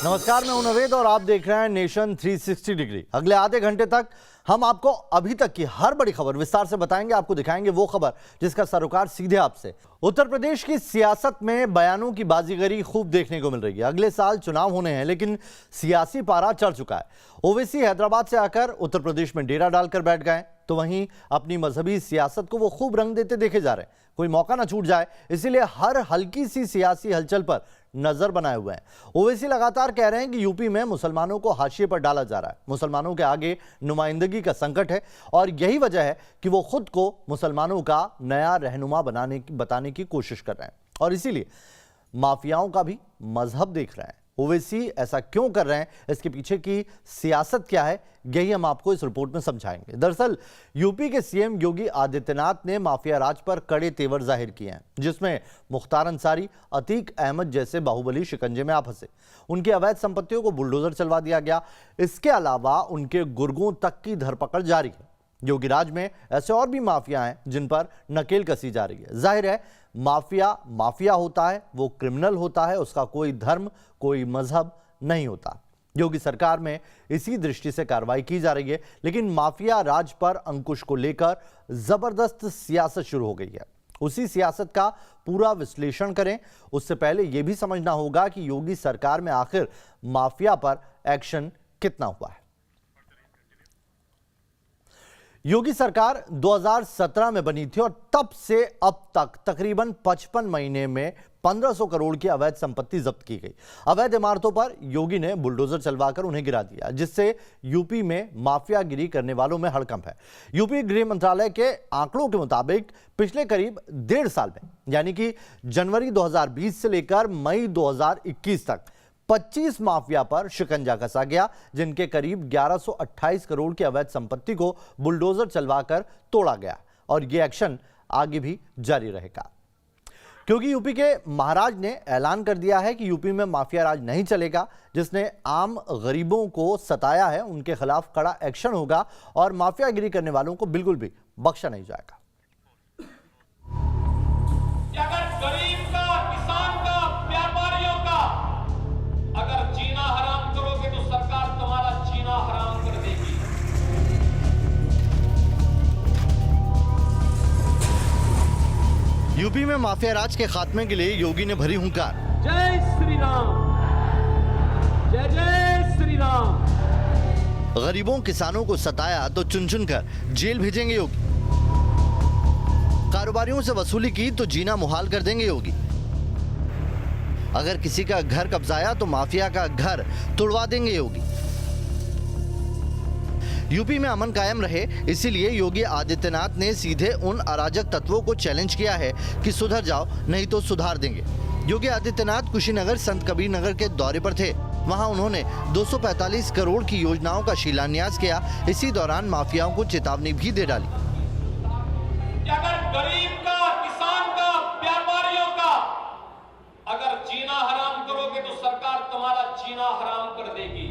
नमस्कार, मैं हूं नवेद और आप देख रहे हैं नेशन 360 डिग्री। अगले आधे घंटे तक हम आपको अभी तक की हर बड़ी खबर विस्तार से बताएंगे। आपको दिखाएंगे वो खबर जिसका सरोकार सीधे आपसे। उत्तर प्रदेश की सियासत में बयानों की बाजीगरी खूब देखने को मिल रही है। अगले साल चुनाव होने हैं, लेकिन सियासी पारा चढ़ चुका है। ओवैसी हैदराबाद से आकर उत्तर प्रदेश में डेरा डालकर बैठ गए, तो वहीं अपनी मजहबी सियासत को वो खूब रंग देते देखे जा रहे हैं। कोई मौका ना छूट जाए, इसीलिए हर हल्की सी सियासी हलचल पर नजर बनाए हुए हैं। ओवैसी लगातार कह रहे हैं कि यूपी में मुसलमानों को हाशिए पर डाला जा रहा है, मुसलमानों के आगे नुमाइंदगी का संकट है और यही वजह है कि वो खुद को मुसलमानों का नया रहनुमा बताने की कोशिश कर रहे हैं और इसीलिए माफियाओं का भी मजहब देख रहे हैं। ओवैसी ऐसा क्यों कर रहे हैं, इसके पीछे की सियासत क्या है, यही हम आपको इस रिपोर्ट में समझाएंगे। दरअसल यूपी के सीएम योगी आदित्यनाथ ने माफिया राज पर कड़े तेवर जाहिर किए हैं, जिसमें मुख्तार अंसारी, अतीक अहमद जैसे बाहुबली शिकंजे में आ फंसे। उनकी अवैध संपत्तियों को बुलडोजर चलवा दिया गया। इसके अलावा उनके गुर्गों तक की धरपकड़ जारी है। योगी राज में ऐसे और भी माफिया हैं जिन पर नकेल कसी जा रही है। जाहिर है, माफिया माफिया होता है, वो क्रिमिनल होता है, उसका कोई धर्म कोई मजहब नहीं होता। योगी सरकार में इसी दृष्टि से कार्रवाई की जा रही है, लेकिन माफिया राज पर अंकुश को लेकर जबरदस्त सियासत शुरू हो गई है। उसी सियासत का पूरा विश्लेषण करें उससे पहले यह भी समझना होगा कि योगी सरकार में आखिर माफिया पर एक्शन कितना हुआ है। योगी सरकार 2017 में बनी थी और तब से अब तक तकरीबन 55 महीने में 1500 करोड़ की अवैध संपत्ति जब्त की गई। अवैध इमारतों पर योगी ने बुलडोजर चलवाकर उन्हें गिरा दिया, जिससे यूपी में माफियागिरी करने वालों में हड़कंप है। यूपी गृह मंत्रालय के आंकड़ों के मुताबिक पिछले करीब 1.5 साल में, यानी कि जनवरी 2020 से लेकर मई 2021 तक 25 माफिया पर शिकंजा कसा गया, जिनके करीब 1128 करोड़ की अवैध संपत्ति को बुलडोजर चलवाकर तोड़ा गया और यह एक्शन आगे भी जारी रहेगा, क्योंकि यूपी के महाराज ने ऐलान कर दिया है कि यूपी में माफिया राज नहीं चलेगा। जिसने आम गरीबों को सताया है उनके खिलाफ कड़ा एक्शन होगा और माफियागिरी करने वालों को बिल्कुल भी बख्शा नहीं जाएगा। अगर गरीब का, किसान का, व्यापारियों का अगर जीना हराम करोगे तो सरकार तुम्हारा जीना हराम कर देगी। यूपी में माफिया राज के खात्मे के लिए योगी ने भरी हुंकार। जय श्री राम, जय जय श्री राम। गरीबों किसानों को सताया तो चुन चुन कर जेल भेजेंगे योगी। कारोबारियों से वसूली की तो जीना मुहाल कर देंगे योगी। अगर किसी का घर कब्जाया तो माफिया का घर तोड़वा देंगे योगी। यूपी में अमन कायम रहे, इसीलिए योगी आदित्यनाथ ने सीधे उन अराजक तत्वों को चैलेंज किया है कि सुधर जाओ नहीं तो सुधार देंगे। योगी आदित्यनाथ कुशीनगर संत कबीर नगर के दौरे पर थे। वहां उन्होंने 245 करोड़ की योजनाओं का शिलान्यास किया। इसी दौरान माफियाओं को चेतावनी भी दे डाली। अगर गरीब का, किसान का, व्यापारियों का अगर जीना हराम करोगे तो सरकार तुम्हारा जीना हराम कर देगी।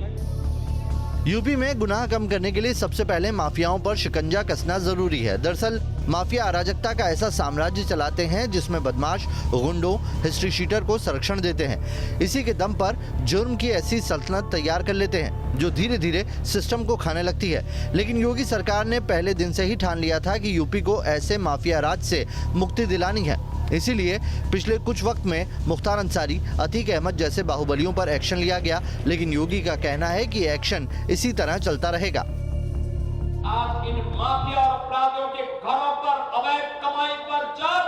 यूपी में गुनाह कम करने के लिए सबसे पहले माफियाओं पर शिकंजा कसना जरूरी है। दरअसल माफिया अराजकता का ऐसा साम्राज्य चलाते हैं जिसमें बदमाश, गुंडों, हिस्ट्री शीटर को संरक्षण देते हैं। इसी के दम पर जुर्म की ऐसी सल्तनत तैयार कर लेते हैं जो धीरे धीरे सिस्टम को खाने लगती है। लेकिन योगी सरकार ने पहले दिन से ही ठान लिया था कि यूपी को ऐसे माफिया राज से मुक्ति दिलानी है। इसीलिए पिछले कुछ वक्त में मुख्तार अंसारी, अतीक अहमद जैसे बाहुबलियों पर एक्शन लिया गया, लेकिन योगी का कहना है कि एक्शन इसी तरह चलता रहेगा। आज इन माफिया और अपराधियों के घरों पर अवैध कमाई पर जब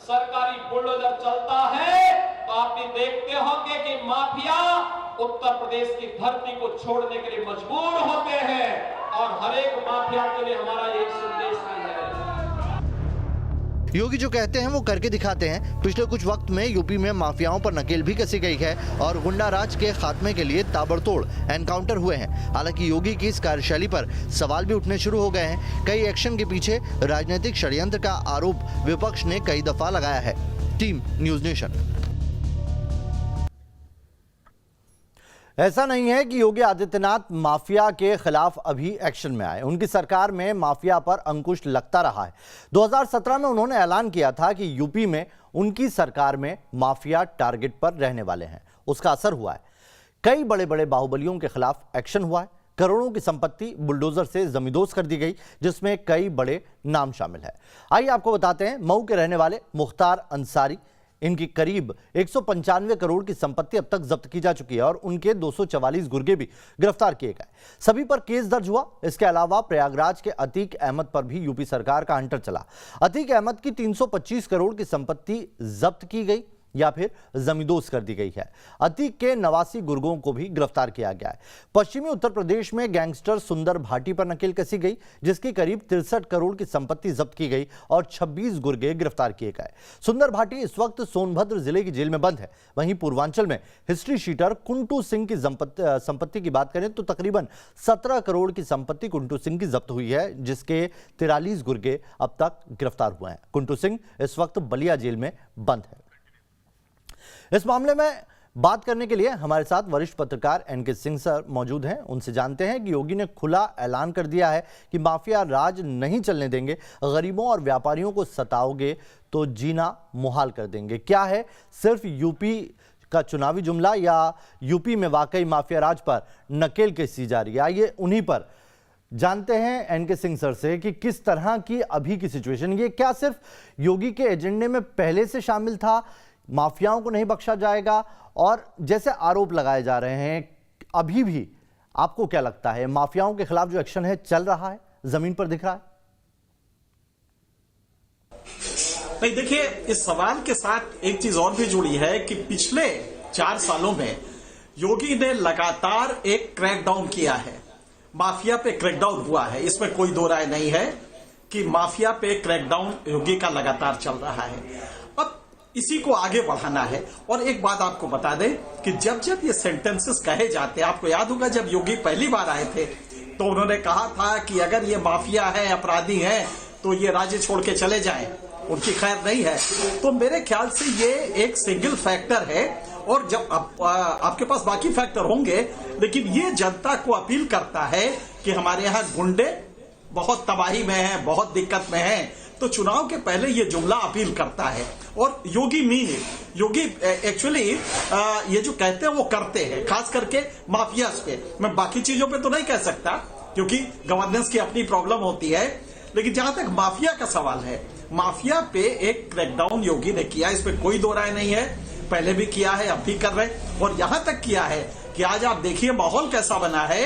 सरकारी बुलडोजर चलता है तो आप भी देखते होंगे कि माफिया उत्तर प्रदेश की धरती को छोड़ने के लिए मजबूर होते हैं और हर एक माफिया के लिए हमारा यही संदेश है। योगी जो कहते हैं वो करके दिखाते हैं। पिछले कुछ वक्त में यूपी में माफियाओं पर नकेल भी कसी गई है और गुंडा राज के खात्मे के लिए ताबड़तोड़ एनकाउंटर हुए हैं। हालांकि योगी की इस कार्यशैली पर सवाल भी उठने शुरू हो गए हैं। कई एक्शन के पीछे राजनीतिक षड्यंत्र का आरोप विपक्ष ने कई दफा लगाया है। Team news nation. ऐसा नहीं है कि योगी आदित्यनाथ माफिया के खिलाफ अभी एक्शन में आए। उनकी सरकार में माफिया पर अंकुश लगता रहा है। 2017 में उन्होंने ऐलान किया था कि यूपी में उनकी सरकार में माफिया टारगेट पर रहने वाले हैं। उसका असर हुआ है। कई बड़े बड़े बाहुबलियों के खिलाफ एक्शन हुआ है। करोड़ों की संपत्ति बुलडोजर से जमींदोज कर दी गई, जिसमें कई बड़े नाम शामिल है। आइए आपको बताते हैं, मऊ के रहने वाले मुख्तार अंसारी, इनकी करीब 195 करोड़ की संपत्ति अब तक जब्त की जा चुकी है और उनके 244 गुर्गे भी गिरफ्तार किए गए। सभी पर केस दर्ज हुआ। इसके अलावा प्रयागराज के अतीक अहमद पर भी यूपी सरकार का हंटर चला। अतीक अहमद की 325 करोड़ की संपत्ति जब्त की गई या फिर जमींदोज कर दी गई है। अतीक के 89 गुर्गों को भी गिरफ्तार किया गया है। पश्चिमी उत्तर प्रदेश में गैंगस्टर सुंदर भाटी पर नकेल कसी गई, जिसकी करीब 63 करोड़ की संपत्ति जब्त की गई और 26 गुर्गे गिरफ्तार किए गए। सुंदर भाटी इस वक्त सोनभद्र जिले की जेल में बंद है। वहीं पूर्वांचल में हिस्ट्री शीटर कुंटू सिंह की संपत्ति की बात करें तो तकरीबन 17 करोड़ की संपत्ति कुंटू सिंह की जब्त हुई है, जिसके 43 गुर्गे अब तक गिरफ्तार हुए हैं। कुंटू सिंह इस वक्त बलिया जेल में बंद है। इस मामले में बात करने के लिए हमारे साथ वरिष्ठ पत्रकार एनके सिंह सर मौजूद हैं। उनसे जानते हैं कि योगी ने खुला ऐलान कर दिया है कि माफिया राज नहीं चलने देंगे, गरीबों और व्यापारियों को सताओगे तो जीना मुहाल कर देंगे। क्या है सिर्फ यूपी का चुनावी जुमला या यूपी में वाकई माफिया राज पर नकेल कसी जा रही है? आइए उन्हीं पर जानते हैं एनके सिंह सर से कि किस तरह की अभी की सिचुएशन, ये क्या सिर्फ योगी के एजेंडे में पहले से शामिल था, माफियाओं को नहीं बख्शा जाएगा, और जैसे आरोप लगाए जा रहे हैं अभी भी आपको क्या लगता है माफियाओं के खिलाफ जो एक्शन है चल रहा है, जमीन पर दिख रहा है? नहीं, देखिए, इस सवाल के साथ एक चीज और भी जुड़ी है कि पिछले 4 सालों में योगी ने लगातार एक क्रैकडाउन किया है। माफिया पे क्रैकडाउन हुआ है, इसमें कोई दो राय नहीं है कि माफिया पे क्रैकडाउन योगी का लगातार चल रहा है। अब इसी को आगे बढ़ाना है। और एक बात आपको बता दें कि जब जब ये सेंटेंसेस कहे जाते हैं, आपको याद होगा जब योगी पहली बार आए थे तो उन्होंने कहा था कि अगर ये माफिया है, अपराधी है, तो ये राज्य छोड़ के चले जाएं, उनकी खैर नहीं है। तो मेरे ख्याल से ये एक सिंगल फैक्टर है, और जब आपके पास बाकी फैक्टर होंगे, लेकिन ये जनता को अपील करता है कि हमारे यहाँ गुंडे बहुत तबाही में हैं, बहुत दिक्कत में हैं। तो चुनाव के पहले ये जुमला अपील करता है और योगी मीन इट। योगी एक्चुअली ये जो कहते हैं वो करते हैं, खास करके माफियाज पे। मैं बाकी चीजों पे तो नहीं कह सकता क्योंकि गवर्नेंस की अपनी प्रॉब्लम होती है, लेकिन जहां तक माफिया का सवाल है, माफिया पे एक क्रैकडाउन योगी ने किया, इसमें कोई दो राय नहीं है। पहले भी किया है, अब भी कर रहे हैं, और यहां तक किया है कि आज आप देखिए माहौल कैसा बना है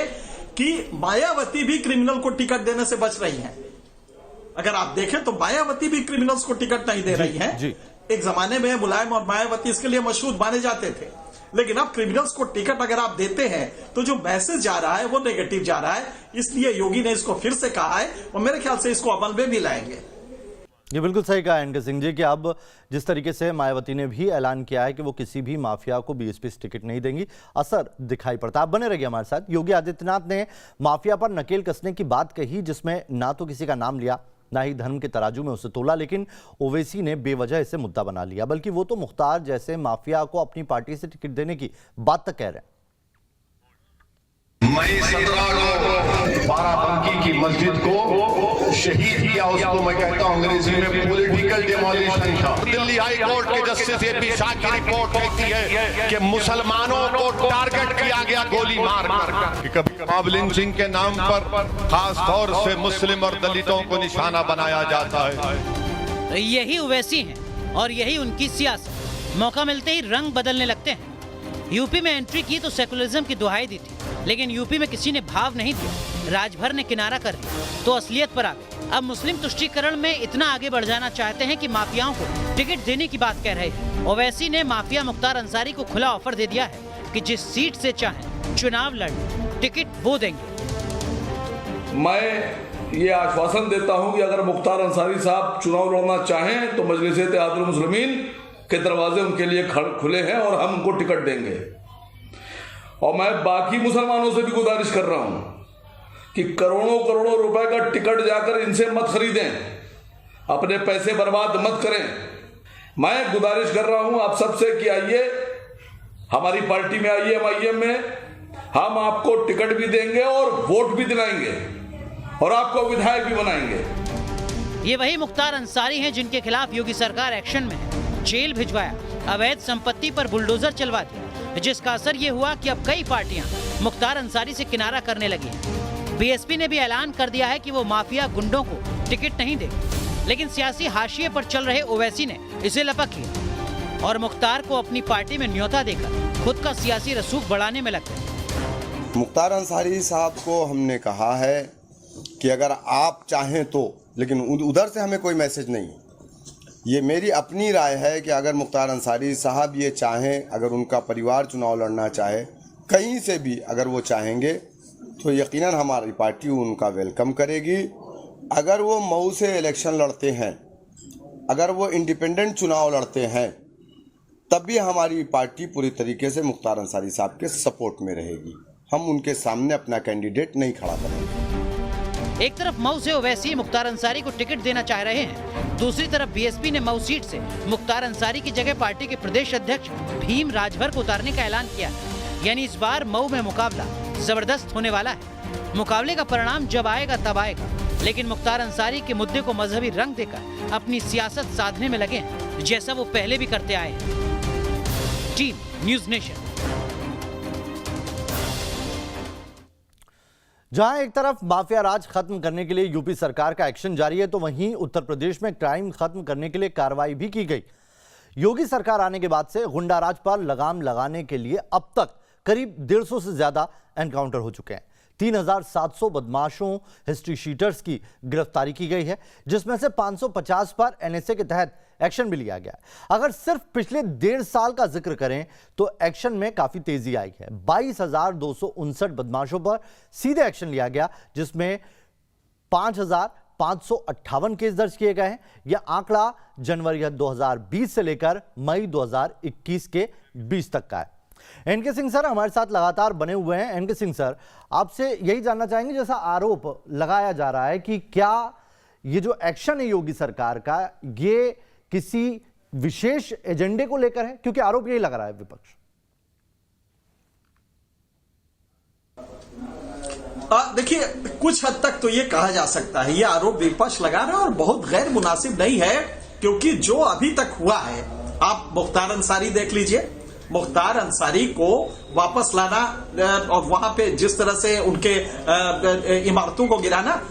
कि मायावती भी क्रिमिनल को टिकट देने से बच रही है। अगर आप देखें तो मायावती भी क्रिमिनल्स को टिकट नहीं दे रही हैं। एक जमाने में मुलायम और मायावती इसके लिए मशहूर माने जाते थे, लेकिन अब क्रिमिनल्स को टिकट अगर आप देते हैं तो जो मैसेज जा रहा है वो नेगेटिव जा रहा है। इसलिए योगी ने इसको फिर से कहा है और मेरे ख्याल से इसको अमल में भी लाएंगे। ये बिल्कुल सही कहा एनके सिंह जी कि अब जिस तरीके से मायावती ने भी ऐलान किया है कि वो किसी भी माफिया को बीएसपी से टिकट नहीं देंगी, असर दिखाई पड़ता है। आप बने रहिए हमारे साथ। योगी आदित्यनाथ ने माफिया पर नकेल कसने की बात कही, जिसमें ना तो किसी का नाम लिया, ना ही धर्म के तराजू में उसे तोला, लेकिन ओवैसी ने बेवजह इसे मुद्दा बना लिया। बल्कि वो तो मुख्तार जैसे माफिया को अपनी पार्टी से टिकट देने की बात तक कह रहे हैं। मई 17 को बाराबंकी की मस्जिद को शहीद किया, उसको मैं कहता हूं अंग्रेजी में पॉलिटिकल डिमोलिशन था। दिल्ली हाई कोर्ट के जस्टिस एपी शाह की रिपोर्ट कहती है कि मुसलमानों को टारगेट किया गया गोली मार कर। कि कभी मॉब लिंचिंग के नाम पर खास तौर से मुस्लिम और दलितों को निशाना बनाया जाता है। यही ओवैसी हैं और यही उनकी सियासत। मौका मिलते ही रंग बदलने लगते हैं। यूपी में एंट्री की तो सेकुलरिज्म की दुहाई दी थी, लेकिन यूपी में किसी ने भाव नहीं दिया, राजभर ने किनारा कर दिया तो असलियत पर आ गए। अब मुस्लिम तुष्टीकरण में इतना आगे बढ़ जाना चाहते हैं कि माफियाओं को टिकट देने की बात कह रहे हैं। ओवैसी ने माफिया मुख्तार अंसारी को खुला ऑफर दे दिया है कि जिस सीट से चाहें चुनाव लड़ें, टिकट वो देंगे। मैं ये आश्वासन देता हूं कि अगर मुख्तार अंसारी साहब चुनाव लड़ना चाहें तो मजलिस इत्तेहादुल मुस्लिमीन के दरवाजे उनके लिए खुले हैं और हम उनको टिकट देंगे। और मैं बाकी मुसलमानों से भी गुजारिश कर रहा हूं कि करोड़ों करोड़ों रुपए का टिकट जाकर इनसे मत खरीदें, अपने पैसे बर्बाद मत करें। मैं गुजारिश कर रहा हूं आप सबसे कि आइए हमारी पार्टी में, आइए MIM में, हम आपको टिकट भी देंगे और वोट भी दिलाएंगे और आपको विधायक भी बनाएंगे। ये वही मुख्तार अंसारी हैं जिनके खिलाफ योगी सरकार एक्शन में है। जेल भिजवाया, अवैध संपत्ति पर बुलडोजर चलवा दिया, जिसका असर ये हुआ कि अब कई पार्टियां मुख्तार अंसारी से किनारा करने लगी हैं। बीएसपी ने भी ऐलान कर दिया है कि वो माफिया गुंडों को टिकट नहीं देगी, लेकिन सियासी हाशिए पर चल रहे ओवैसी ने इसे लपक लिया और मुख्तार को अपनी पार्टी में न्योता देकर खुद का सियासी रसूख बढ़ाने में लग गए। मुख्तार अंसारी साहब को हमने कहा है कि अगर आप चाहें तो, लेकिन उधर से हमें कोई मैसेज नहीं है। ये मेरी अपनी राय है कि अगर मुख्तार अंसारी साहब ये चाहें, अगर उनका परिवार चुनाव लड़ना चाहे कहीं से भी, अगर वो चाहेंगे तो यकीनन हमारी पार्टी उनका वेलकम करेगी। अगर वो मऊ से इलेक्शन लड़ते हैं, अगर वो इंडिपेंडेंट चुनाव लड़ते हैं, तब भी हमारी पार्टी पूरी तरीके से मुख्तार अंसारी साहब के सपोर्ट में रहेगी। हम उनके सामने अपना कैंडिडेट नहीं खड़ा करेंगे। एक तरफ मऊ से ओवैसी मुख्तार अंसारी को टिकट देना चाह रहे हैं, दूसरी तरफ बीएसपी ने मऊ सीट से मुख्तार अंसारी की जगह पार्टी के प्रदेश अध्यक्ष भीम राजभर को उतारने का ऐलान किया। यानी इस बार मऊ में मुकाबला जबरदस्त होने वाला है। मुकाबले का परिणाम जब आएगा तब आएगा, लेकिन मुख्तार अंसारी के मुद्दे को मजहबी रंग देकर अपनी सियासत साधने में लगे हैं, जैसा वो पहले भी करते आए हैं। Team news nation. जहां एक तरफ माफिया राज खत्म करने के लिए यूपी सरकार का एक्शन जारी है, तो वहीं उत्तर प्रदेश में क्राइम खत्म करने के लिए कार्रवाई भी की गई। योगी सरकार आने के बाद से गुंडा राज पर लगाम लगाने के लिए अब तक करीब 150 से ज्यादा एनकाउंटर हो चुके हैं। 3700 बदमाशों, हिस्ट्री शीटर्स की गिरफ्तारी की गई है, जिसमें से 550 पर एनएसए के तहत एक्शन भी लिया गया। अगर सिर्फ पिछले 1.5 साल का जिक्र करें तो एक्शन में काफी तेजी आई है। 22,259 बदमाशों पर सीधे एक्शन लिया गया, जिसमें 5,558 केस दर्ज किए गए हैं। यह आंकड़ा जनवरी 2020 से लेकर मई 2021 के 20 तक का है। एनके सिंह सर हमारे साथ लगातार बने हुए हैं। एनके सिंह सर, आपसे यही जानना चाहेंगे, जैसा आरोप लगाया जा रहा है कि क्या ये जो एक्शन है योगी सरकार का, ये किसी विशेष एजेंडे को लेकर है? क्योंकि आरोप यही लग रहा है विपक्ष। देखिए, कुछ हद तक तो ये कहा जा सकता है, ये आरोप विपक्ष लगा रहा है और बहुत गैर मुनासिब नहीं है, क्योंकि जो अभी तक हुआ है, आप मुख्तार अंसारी देख लीजिए। मुख्तार अंसारी को वापस लाना और वहां पे जिस तरह से उनके इमारतों को गिराना,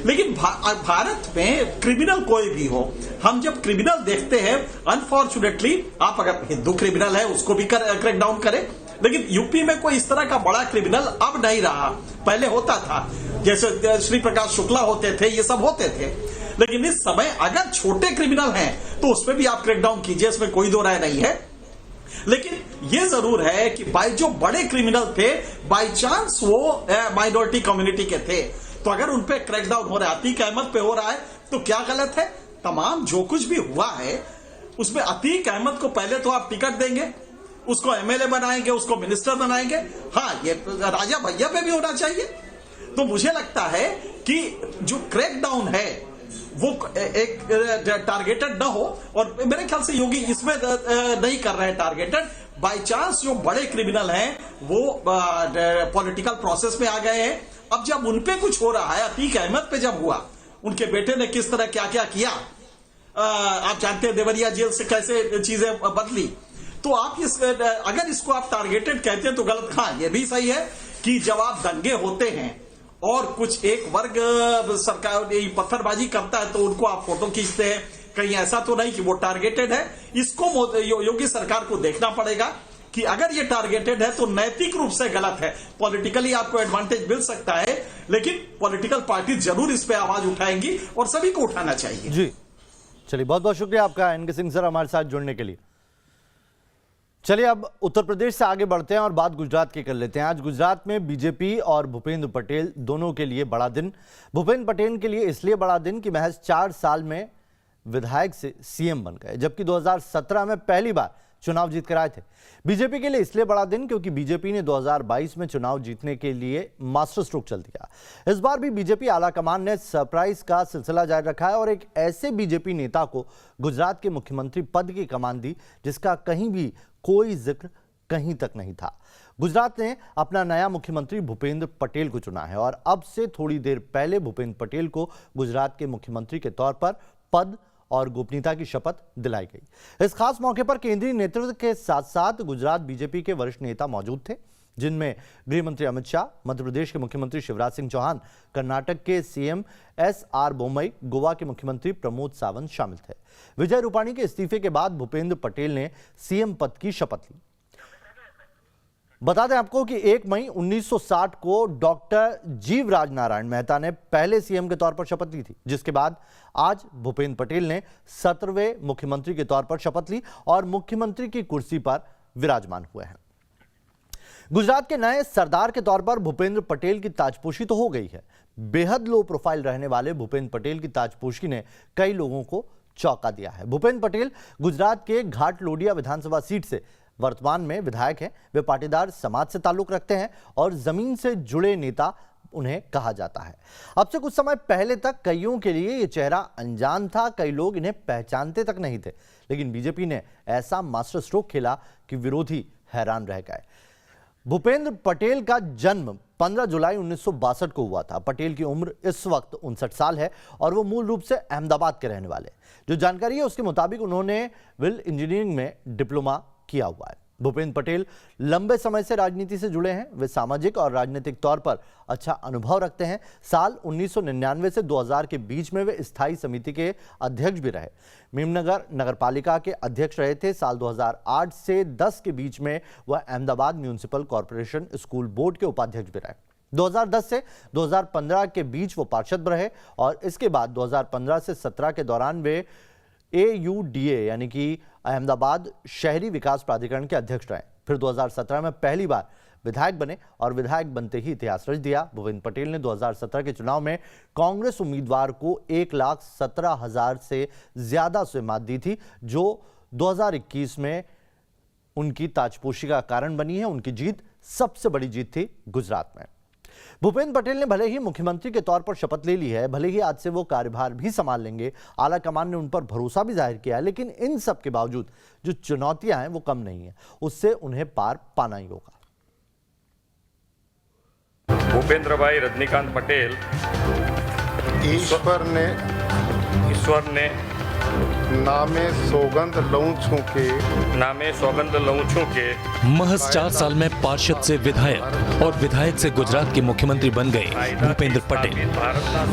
लेकिन भारत में क्रिमिनल कोई भी हो, हम जब क्रिमिनल देखते हैं, अनफॉर्चुनेटली आप अगर हिंदू क्रिमिनल है उसको भी क्रैक डाउन करें, लेकिन यूपी में कोई इस तरह का बड़ा क्रिमिनल अब नहीं रहा। पहले होता था, जैसे श्री प्रकाश शुक्ला होते थे, ये सब होते थे, लेकिन इस समय अगर छोटे क्रिमिनल हैं तो उसमें भी आप क्रैकडाउन कीजिए, इसमें कोई दो राय नहीं है। लेकिन यह जरूर है कि जो बड़े क्रिमिनल थे, बाई चांस वो माइनॉरिटी कम्युनिटी के थे, तो अगर उन पे क्रैकडाउन हो रहा है, अतीक अहमद पे हो रहा है, तो क्या गलत है? तमाम जो कुछ भी हुआ है उसमें अतीक अहमद को पहले तो आप टिकट देंगे, उसको एमएलए बनाएंगे, उसको मिनिस्टर बनाएंगे। हाँ, ये राजा भैया पे भी होना चाहिए। तो मुझे लगता है कि जो क्रैकडाउन है वो एक टारगेटेड ना हो, और मेरे ख्याल से योगी इसमें नहीं कर रहे हैं टारगेटेड। बाई चांस जो बड़े क्रिमिनल हैं वो पॉलिटिकल प्रोसेस में आ गए हैं। अब जब उनपे कुछ हो रहा है, अतीक अहमद पे जब हुआ, उनके बेटे ने किस तरह क्या क्या किया, आप जानते हैं देवरिया जेल से कैसे चीजें बदली, तो आप अगर इसको आप टारगेटेड कहते हैं तो गलत। हाँ, ये भी सही है कि जब आप दंगे होते हैं और कुछ एक वर्ग सरकार पत्थरबाजी करता है तो उनको आप फोटो खींचते हैं, कहीं ऐसा तो नहीं कि वो टारगेटेड है। इसको योगी सरकार को देखना पड़ेगा कि अगर ये टारगेटेड है तो नैतिक रूप से गलत है। पॉलिटिकली आपको एडवांटेज मिल सकता है, लेकिन पॉलिटिकल पार्टी जरूर इस पे आवाज उठाएंगी और सभी को उठाना चाहिए। जी चलिए, बहुत बहुत शुक्रिया आपका एनके सिंह सर हमारे साथ जुड़ने के लिए। चलिए अब उत्तर प्रदेश से आगे बढ़ते हैं और बात गुजरात की कर लेते हैं। आज गुजरात में बीजेपी और भूपेंद्र पटेल दोनों के लिए बड़ा दिन। भूपेंद्र पटेल के लिए इसलिए बड़ा दिन कि महज 4 साल में विधायक से सीएम बन गए, जबकि 2017 में पहली बार चुनाव जीत कर आए थे। बीजेपी के लिए इसलिए बड़ा दिन क्योंकि बीजेपी ने 2022 में चुनाव जीतने के लिए मास्टर स्ट्रोक चल दिया। इस बार भी बीजेपी आला कमान ने सरप्राइज का सिलसिला जारी रखा है और एक ऐसे बीजेपी नेता को गुजरात के मुख्यमंत्री पद की कमान दी जिसका कहीं भी कोई जिक्र कहीं तक नहीं था। गुजरात ने अपना नया मुख्यमंत्री भूपेंद्र पटेल को चुना है और अब से थोड़ी देर पहले भूपेंद्र पटेल को गुजरात के मुख्यमंत्री के तौर पर पद और गोपनीयता की शपथ दिलाई गई। इस खास मौके पर केंद्रीय नेतृत्व के साथ साथ गुजरात बीजेपी के वरिष्ठ नेता मौजूद थे, जिनमें गृह मंत्री अमित शाह, मध्य प्रदेश के मुख्यमंत्री शिवराज सिंह चौहान, कर्नाटक के सीएम एस.आर. बोम्मई, गोवा के मुख्यमंत्री प्रमोद सावंत शामिल थे। विजय रूपाणी के इस्तीफे के बाद भूपेंद्र पटेल ने सीएम पद की शपथ ली। बता दें आपको कि 1 मई 1960 को डॉक्टर जीवराज नारायण मेहता ने पहले सीएम के तौर पर शपथ ली थी, जिसके बाद आज भूपेंद्र पटेल ने 17वें मुख्यमंत्री के तौर पर शपथ ली और मुख्यमंत्री की कुर्सी पर विराजमान हुए हैं। गुजरात के नए सरदार के तौर पर भूपेंद्र पटेल की ताजपोशी तो हो गई है। बेहद लो प्रोफाइल रहने वाले भूपेंद्र पटेल की ताजपोशी ने कई लोगों को चौंका दिया है। भूपेंद्र पटेल गुजरात के घाटलोडिया विधानसभा सीट से वर्तमान में विधायक हैं। वे पाटीदार समाज से ताल्लुक रखते हैं और जमीन से जुड़े नेता उन्हें कहा जाता है। अब से कुछ समय पहले तक कईयों के लिए यह चेहरा अनजान था, कई लोग इन्हें पहचानते तक नहीं थे, लेकिन बीजेपी ने ऐसा मास्टर स्ट्रोक खेला कि विरोधी हैरान रह गए। भूपेंद्र पटेल का जन्म 15 जुलाई 1962 को हुआ था। पटेल की उम्र इस वक्त 59 साल है और वो मूल रूप से अहमदाबाद के रहने वाले। जो जानकारी है उसके मुताबिक उन्होंने सिविल इंजीनियरिंग में डिप्लोमा किया हुआ है। भूपेंद्र पटेल लंबे समय से राजनीति से जुड़े हैं। वे सामाजिक और राजनीतिक तौर पर अच्छा अनुभव रखते हैं। साल 1999 से 2000 के बीच में वे स्थायी समिति के अध्यक्ष भी रहे। मेमनगर नगरपालिका के अध्यक्ष रहे थे। साल 2008 से 10 के बीच में वह Ahmedabad municipal corporation school board के उपाध्यक्ष भी रहे। 2010 से 2015 के बीच वो पार्षद रहे और इसके बाद 2015 से 17 के दौरान वे AUDA यानी कि अहमदाबाद शहरी विकास प्राधिकरण के अध्यक्ष रहे। फिर 2017 में पहली बार विधायक बने और विधायक बनते ही इतिहास रच दिया। भूपेंद्र पटेल ने 2017 के चुनाव में कांग्रेस उम्मीदवार को 1,17,000 से ज्यादा से मात दी थी, जो 2021 में उनकी ताजपोशी का कारण बनी है। उनकी जीत सबसे बड़ी जीत थी गुजरात में। भूपेंद्र पटेल ने भले ही मुख्यमंत्री के तौर पर शपथ ले ली है, भले ही आज से वो कार्यभार भी संभाल लेंगे, आला कमान ने उन पर भरोसा भी जाहिर किया है, लेकिन इन सब के बावजूद जो चुनौतियां हैं वो कम नहीं है, उससे उन्हें पार पाना ही होगा। भूपेंद्र भाई रजनीकांत पटेल ईश्वर ने नामे सौगंध लऊं छू के महज 4 साल में पार्षद से विधायक और विधायक से गुजरात के मुख्यमंत्री बन गए भूपेंद्र पटेल।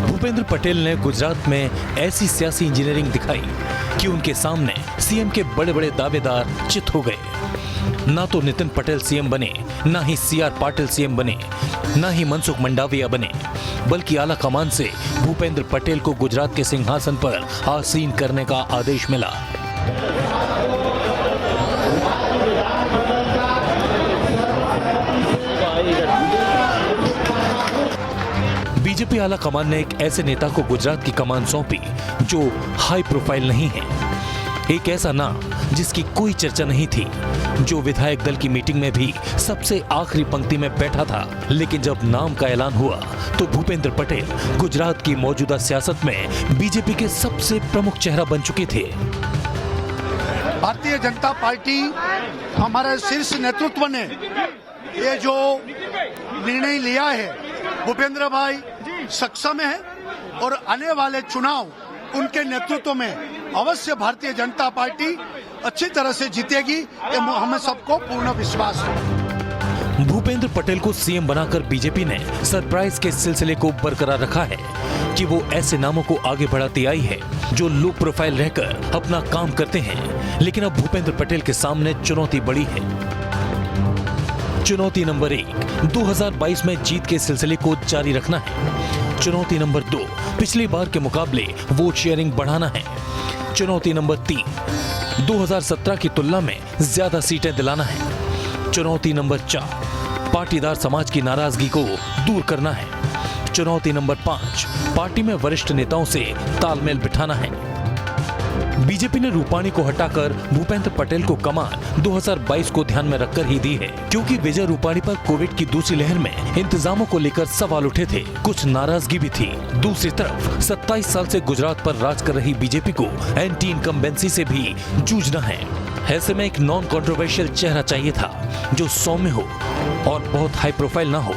भूपेंद्र पटेल ने गुजरात में ऐसी सियासी इंजीनियरिंग दिखाई कि उनके सामने सीएम के बड़े बड़े दावेदार चित हो गए। ना तो नितिन पटेल सीएम बने, ना ही CR पाटिल सीएम बने, ना ही मनसुख मंडाविया बने, बल्कि आला कमान से भूपेंद्र पटेल को गुजरात के सिंहासन पर आसीन करने का आदेश मिला। बीजेपी आला कमान ने एक ऐसे नेता को गुजरात की कमान सौंपी जो हाई प्रोफाइल नहीं है, एक ऐसा नाम जिसकी कोई चर्चा नहीं थी, जो विधायक दल की मीटिंग में भी सबसे आखिरी पंक्ति में बैठा था। लेकिन जब नाम का ऐलान हुआ तो भूपेंद्र पटेल गुजरात की मौजूदा सियासत में बीजेपी के सबसे प्रमुख चेहरा बन चुके थे। भारतीय जनता पार्टी हमारे शीर्ष नेतृत्व ने ये जो निर्णय लिया है, भूपेंद्र भाई सक्षम है और आने वाले चुनाव उनके नेतृत्व में अवश्य भारतीय जनता पार्टी अच्छी तरह से जीतेगी, ये हमें सबको पूर्ण विश्वास है। भूपेंद्र पटेल को सीएम बनाकर बीजेपी ने सरप्राइज के सिलसिले को बरकरार रखा है कि वो ऐसे नामों को आगे बढ़ाती आई है जो लो प्रोफाइल रहकर अपना काम करते हैं। लेकिन अब भूपेंद्र पटेल के सामने चुनौती बड़ी है। चुनौती नंबर 1, 2022 में जीत के सिलसिले को जारी रखना है। चुनौती नंबर 2, पिछली बार के मुकाबले वोट शेयरिंग बढ़ाना है। चुनौती नंबर 3, 2017 की तुलना में ज्यादा सीटें दिलाना है। चुनौती नंबर 4, पाटीदार समाज की नाराजगी को दूर करना है। चुनौती नंबर 5, पार्टी में वरिष्ठ नेताओं से तालमेल बिठाना है। बीजेपी ने रूपाणी को हटाकर भूपेंद्र पटेल को कमान 2022 को ध्यान में रखकर ही दी है, क्योंकि विजय रूपाणी पर कोविड की दूसरी लहर में इंतजामों को लेकर सवाल उठे थे, कुछ नाराजगी भी थी। दूसरी तरफ 27 साल से गुजरात पर राज कर रही बीजेपी को एंटी इनकम्बेंसी से भी जूझना है। ऐसे में एक नॉन कंट्रोवर्शियल चेहरा चाहिए था जो सौम्य हो और बहुत हाई प्रोफाइल ना हो,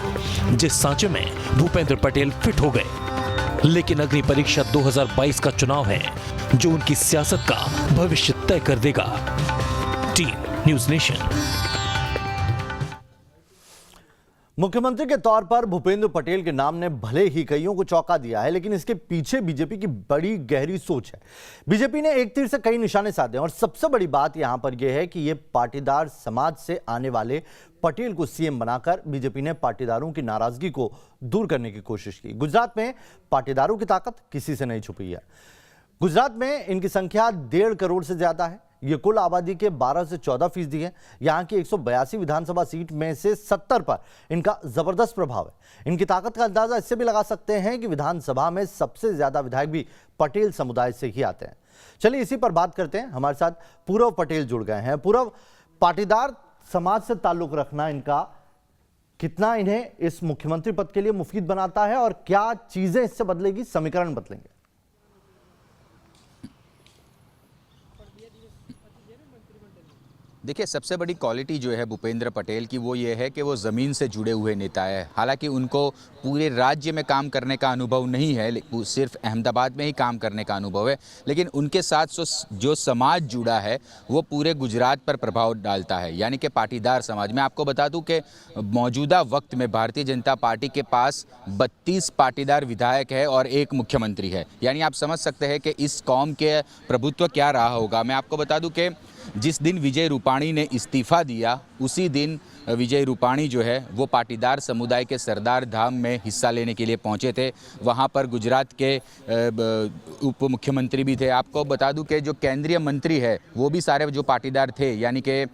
जिस सांचे में भूपेंद्र पटेल फिट हो गए। लेकिन अग्नि परीक्षा 2022 का चुनाव है जो उनकी सियासत का भविष्य तय कर देगा। Team news nation. मुख्यमंत्री के तौर पर भूपेंद्र पटेल के नाम ने भले ही कईयों को चौंका दिया है, लेकिन इसके पीछे बीजेपी की बड़ी गहरी सोच है। बीजेपी ने एक तीर से कई निशाने साधे और सबसे बड़ी बात यहां पर यह है कि यह पाटीदार समाज से आने वाले पटेल को सीएम बनाकर बीजेपी ने पाटीदारों की नाराजगी को दूर करने की कोशिश की। गुजरात में पाटीदारों की ताकत किसी से नहीं छुपी है। गुजरात में इनकी संख्या 1.5 करोड़ से ज्यादा है। ये कुल आबादी के 12 से 14% है। यहाँ की 182 विधानसभा सीट में से 70 पर इनका जबरदस्त प्रभाव है। इनकी ताकत का अंदाजा इससे भी लगा सकते हैं कि विधानसभा में सबसे ज्यादा विधायक भी पटेल समुदाय से ही आते हैं। चलिए इसी पर बात करते हैं। हमारे साथ पूरव पटेल जुड़ गए हैं। पूरव, पाटीदार समाज से ताल्लुक रखना इनका कितना इन्हें इस मुख्यमंत्री पद के लिए मुफीद बनाता है और क्या चीजें इससे बदलेगी, समीकरण बदलेंगे? देखिए, सबसे बड़ी क्वालिटी जो है भूपेंद्र पटेल की वो ये है कि वो ज़मीन से जुड़े हुए नेता है। हालांकि उनको पूरे राज्य में काम करने का अनुभव नहीं है, सिर्फ अहमदाबाद में ही काम करने का अनुभव है, लेकिन उनके साथ जो समाज जुड़ा है वो पूरे गुजरात पर प्रभाव डालता है, यानी कि पाटीदार समाज। मैं आपको बता दूं कि मौजूदा वक्त में भारतीय जनता पार्टी के पास 32 पाटीदार विधायक है और 1 मुख्यमंत्री है। यानी आप समझ सकते हैं कि इस कौम के प्रभुत्व क्या रहा होगा। मैं आपको बता दूं कि जिस दिन विजय रूपाणी ने इस्तीफा दिया उसी दिन विजय रूपाणी जो है वो पाटीदार समुदाय के सरदार धाम में हिस्सा लेने के लिए पहुंचे थे। वहां पर गुजरात के उप मुख्यमंत्री भी थे। आपको बता दूं कि जो केंद्रीय मंत्री है वो भी सारे जो पाटीदार थे, यानी कि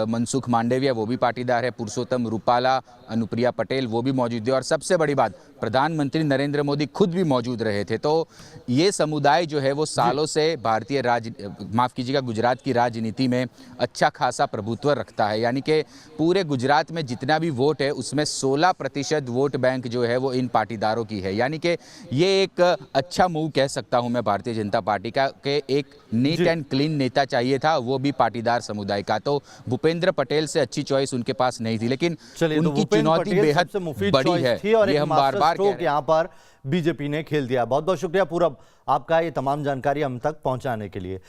मनसुख मांडविया वो भी पाटीदार है, पुरुषोत्तम रूपाला, अनुप्रिया पटेल वो भी मौजूद थे और सबसे बड़ी बात प्रधानमंत्री नरेंद्र मोदी खुद भी मौजूद रहे थे। तो ये समुदाय जो है वो सालों से गुजरात की राजनीति में अच्छा खासा प्रभुत्व रखता है। यानी कि पूरे गुजरात में जितना भी वोट है उसमें 16% वोट बैंक जो है वो इन पाटीदारों की है। यानी कि ये एक अच्छा मूव कह सकता हूं मैं भारतीय जनता पार्टी का कि एक नीट एंड क्लीन नेता चाहिए था, वो भी पाटीदार समुदाय का। तो भूपेंद्र पटेल से अच्छी चॉइस उनके पास नहीं थी, लेकिन उनकी चुनौती बेहद बड़ी है। ये हम बार-बार कह रहे हैं। यहाँ पर बीजेपी ने खेल दिया। बहुत बहुत शुक्रिया पूरब आपका ये तमाम जानकारी हम तक पहुंचाने के लिए।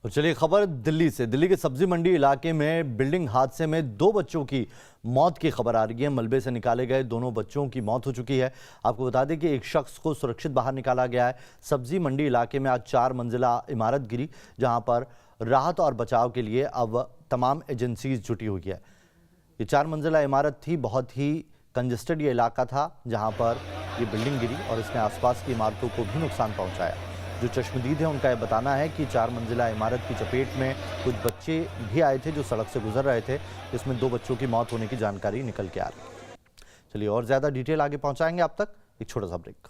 तो चलिए खबर दिल्ली से। दिल्ली के सब्जी मंडी इलाके में बिल्डिंग हादसे में 2 बच्चों की मौत की खबर आ रही है। मलबे से निकाले गए दोनों बच्चों की मौत हो चुकी है। आपको बता दें कि एक शख्स को सुरक्षित बाहर निकाला गया है। सब्जी मंडी इलाके में आज 4 मंजिला इमारत गिरी, जहां पर राहत और बचाव के लिए अब तमाम एजेंसीज जुटी हुई है। ये 4 मंजिला इमारत थी, बहुत ही कंजेस्टेड ये इलाका था जहां पर ये बिल्डिंग गिरी और इसने आसपास की इमारतों को भी नुकसान पहुंचाया। जो चश्मदीद है उनका यह बताना है कि 4 मंजिला इमारत की चपेट में कुछ बच्चे भी आए थे जो सड़क से गुजर रहे थे, जिसमें 2 बच्चों की मौत होने की जानकारी निकल के आ रही है। चलिए और ज्यादा डिटेल आगे पहुंचाएंगे आप तक, एक छोटा सा ब्रेक।